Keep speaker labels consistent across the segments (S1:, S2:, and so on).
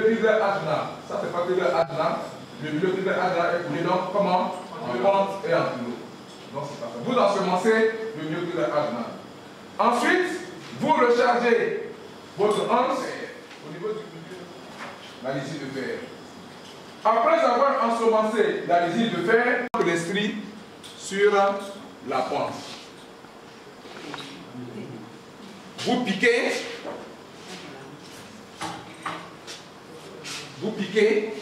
S1: triple adjunant. Ça, c'est pas triple adjunant. Le milieu triple adjunant est coulé donc comment? En pente et en kilo. Donc, c'est pas ça. Vous ensemencez le milieu triple adjunant. Ensuite, vous rechargez votre anse au niveau du milieu, la lésine de fer. Après avoir ensemencé la lésine de fer, l'esprit sur la pente. Vous piquez. Vous piquez.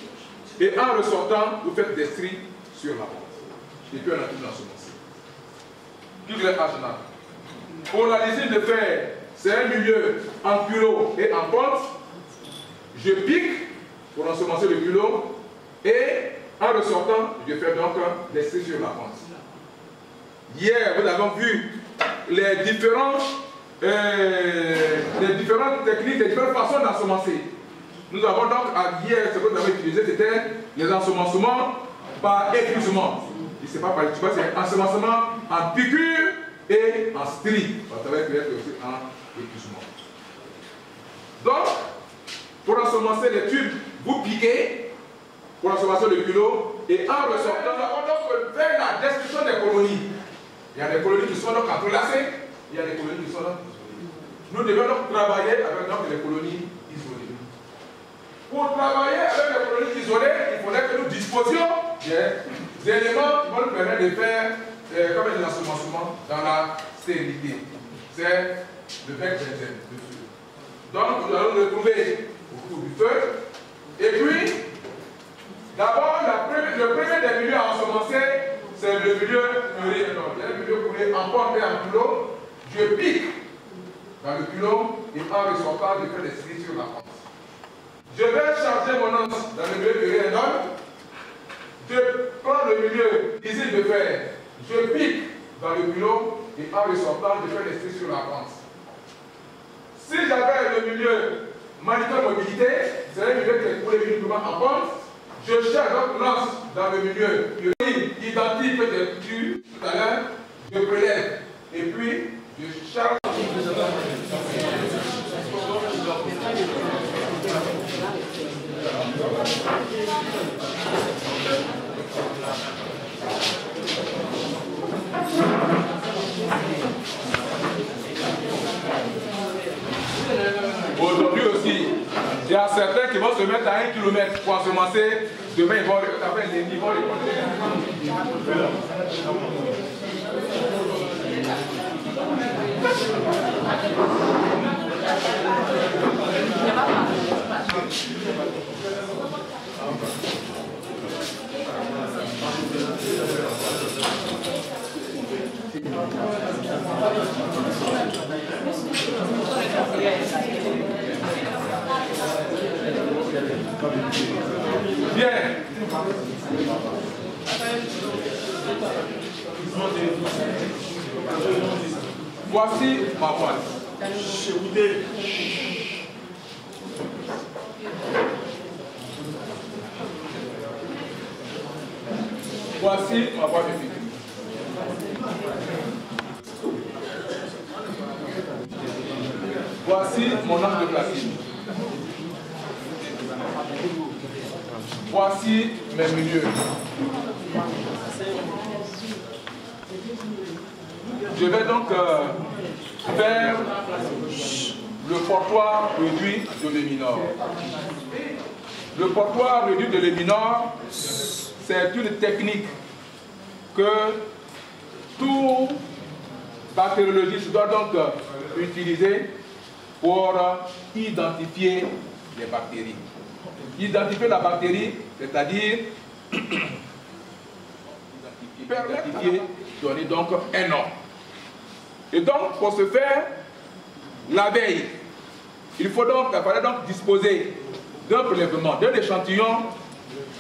S1: Et en ressortant, vous faites des stries sur la pente. Et puis on a tout ensemencé. Cuivre argenat. Pour la lésine de fer, c'est un milieu en culot et en pente. Je pique pour ensemencer le culot. Et en ressortant, je fais donc des stries sur la pente. Hier, nous avons vu les différentes techniques, les différentes façons d'ensemencer. Nous avons donc, hier, ce que nous avons utilisé, c'était les ensemencements par épuisement. Et c'est pas par épuisement, c'est ensemencement en piqûre et en strie. Ça va être aussi en épuisement. Donc, pour ensemencer les tubes, vous piquez. Pour ensemencer le culot. Et en ressortant, nous avons donc fait la destruction des colonies. Il y a des colonies qui sont donc entrelacées. Il y a des colonies qui sont donc isolées. Nous devons donc travailler avec donc les colonies isolées. Pour travailler avec les colonies isolées, il faudrait que nous disposions des éléments qui vont nous permettre de faire comme des ensemencements dans la stérilité. C'est le bec benzène, le feu. Donc nous allons le trouver autour du feu. Et puis, d'abord, le premier des milieux à ensemencer, c'est le milieu mûri. Il y a le milieu coulé en pente et en culot. Je pique dans le culot et en ressortant, je fais des stries sur la pente. Je vais charger mon anse dans le milieu mûri. Je prends le milieu lésine de fer. Je pique dans le culot et en ressortant, je fais des stries sur la pente. Si j'avais le milieu manuel mobilité, c'est un milieu qui est coulé uniquement en pente. Je cherche donc l'anse dans le milieu. Je identifie des tubes tout à l'heure. Je prélève. Et puis, je charge. Aujourd'hui aussi, il y a certains qui vont se mettre à 1 km pour ensemencer. Demain, ils vont les Bien. Voici ma boîte. Voici ma boîte de piqûre. Voici mon anse de platine. Voici mes milieux. Je vais donc faire le portoir réduit de Léminor. Le portoir réduit de Léminor, c'est une technique que tout bactériologiste doit donc utiliser pour identifier les bactéries. Identifier la bactérie, c'est-à-dire identifier, donner donc un nom. Et donc, pour ce faire, la veille, il fallait donc disposer d'un prélèvement, d'un échantillon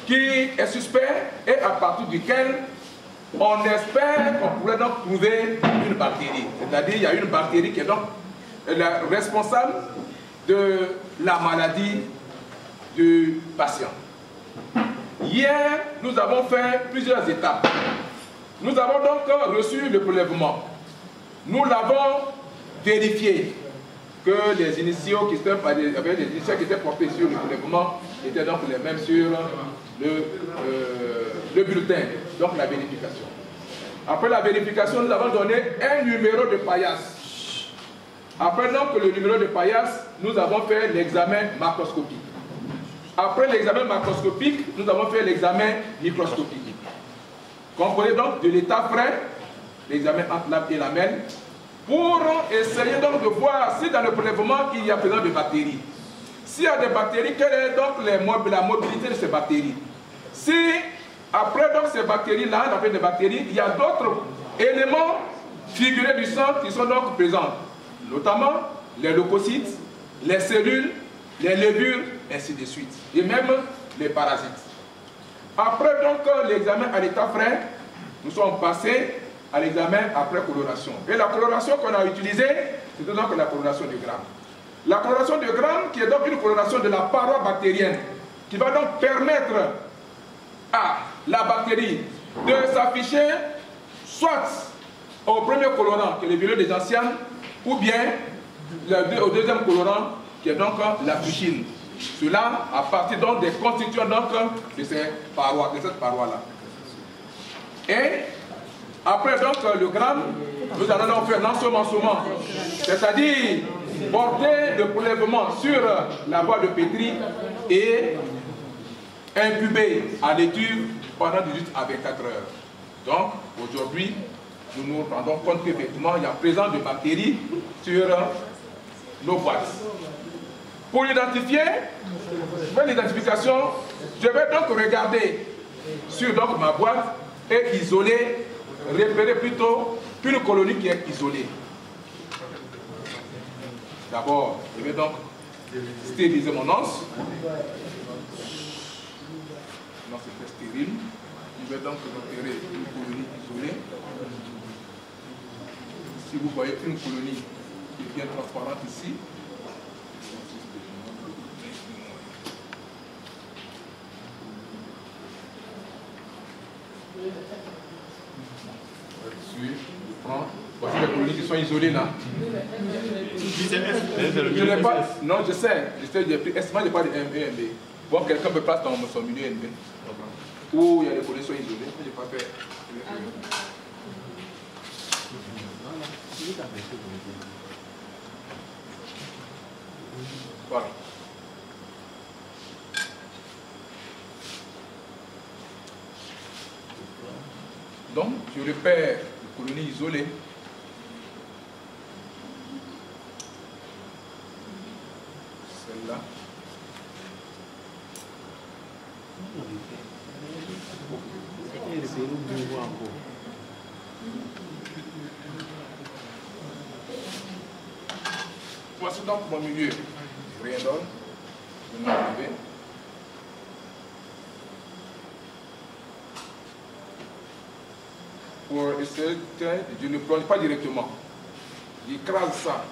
S1: qui est suspect et à partir duquel on espère qu'on pourrait donc trouver une bactérie. C'est-à-dire, il y a une bactérie qui est donc la responsable de la maladie du patient. Hier, nous avons fait plusieurs étapes. Nous avons donc reçu le prélèvement. Nous l'avons vérifié que les initiaux qui étaient portés sur le prélèvement étaient donc les mêmes sur le bulletin, donc la vérification. Après la vérification, nous avons donné un numéro de paillasse. Après donc le numéro de paillasse, nous avons fait l'examen macroscopique. Après l'examen macroscopique, nous avons fait l'examen microscopique. Comprenez donc de l'état frais, l'examen entre l'âme et lamelle, pour essayer donc de voir si dans le prélèvement il y a présence de bactéries. S'il y a des bactéries, quelle est donc la mobilité de ces bactéries? Si après donc ces bactéries-là, après des bactéries, il y a d'autres éléments figurés du sang qui sont donc présents, notamment les leucocytes, les cellules, les levures, ainsi de suite, et même les parasites. Après donc l'examen à l'état frais, nous sommes passés à l'examen après coloration. Et la coloration qu'on a utilisée, c'est donc la coloration de Gram. La coloration de Gram, qui est donc une coloration de la paroi bactérienne, qui va donc permettre à la bactérie de s'afficher soit au premier colorant, qui est le violet des anciennes, ou bien au deuxième colorant, qui est donc la fuchsine. Cela à partir donc des constituants donc de ces parois, de cette paroi-là. Et après donc le gramme, nous allons donc faire l'ensemencement, c'est-à-dire porter le prélèvement sur la boîte de pétri et incuber à l'étuve pendant 18 à 24 heures. Donc aujourd'hui, nous nous rendons compte qu'effectivement il y a présence de bactéries sur nos boîtes. Pour l'identifier, pour l'identification, je vais donc regarder sur donc, ma boîte et isoler, repérer plutôt une colonie qui est isolée. D'abord, je vais donc stériliser mon anse. Non, c'est stérile. Je vais donc repérer une colonie isolée. Si vous voyez une colonie qui est bien transparente ici, je prends. Voici les colonies qui sont isolées là. Je n'ai pas. Non, je sais. J'ai pris S, moi je n'ai pas de MB, MB. Bon, quelqu'un peut passer dans son milieu MB. Où il y a des colonies qui sont isolées. Je n'ai pas fait. Voilà. Donc, je repère les colonies isolées. Celle-là. Voici donc mon milieu. Rien d'autre. Je vais m'arriver. Pour essayer que je ne plonge pas directement. J'écrase ça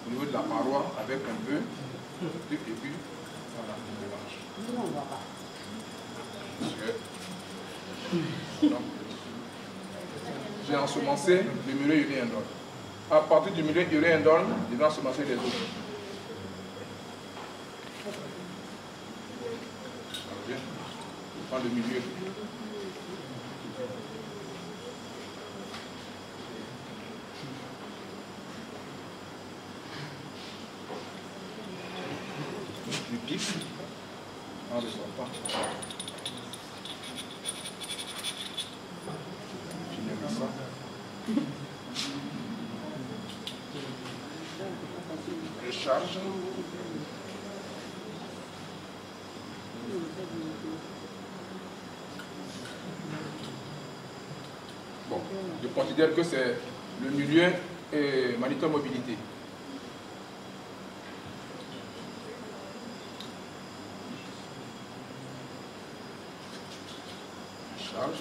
S1: au niveau de la paroi avec un peu. Et puis, voilà, je mélange. J'ai ensemencé le milieu uréendol. À partir du milieu uréendol, je vais ensemencer les autres. Je prends le milieu. Je pique en ressortant. Je mets ça. Je charge. Bon, je considère que c'est le milieu et moniteur mobilité. Charge.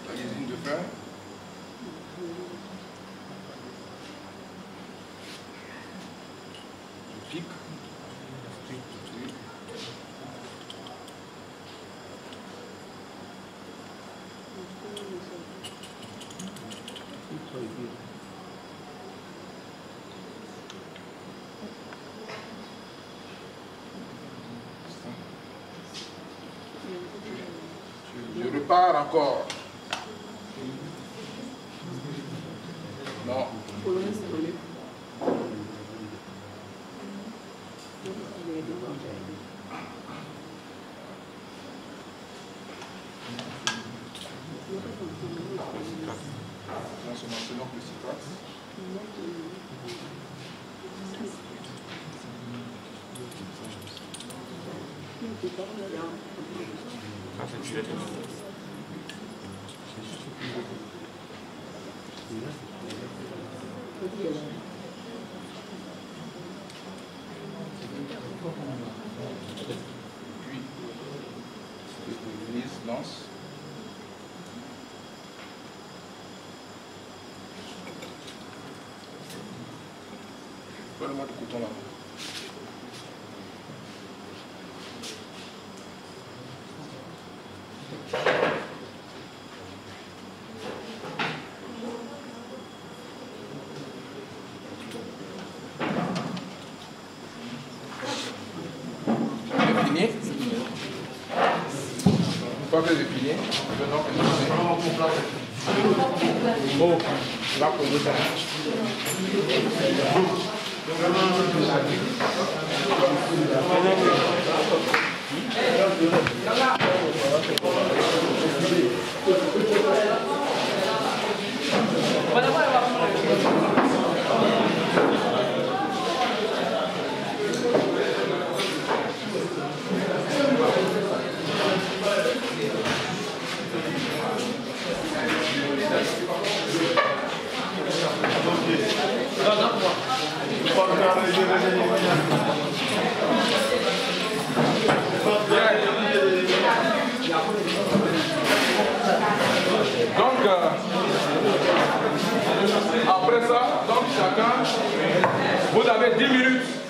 S1: La résine de fer. Je pique. prépare encore. Non. Consommation de citrate. Puis, l'église lance. Donne-moi du coton là. C'est fini. Une fois que c'est fini, je donne bon, tu vas poser ça. Donc, après ça, donc chacun, vous avez 10 minutes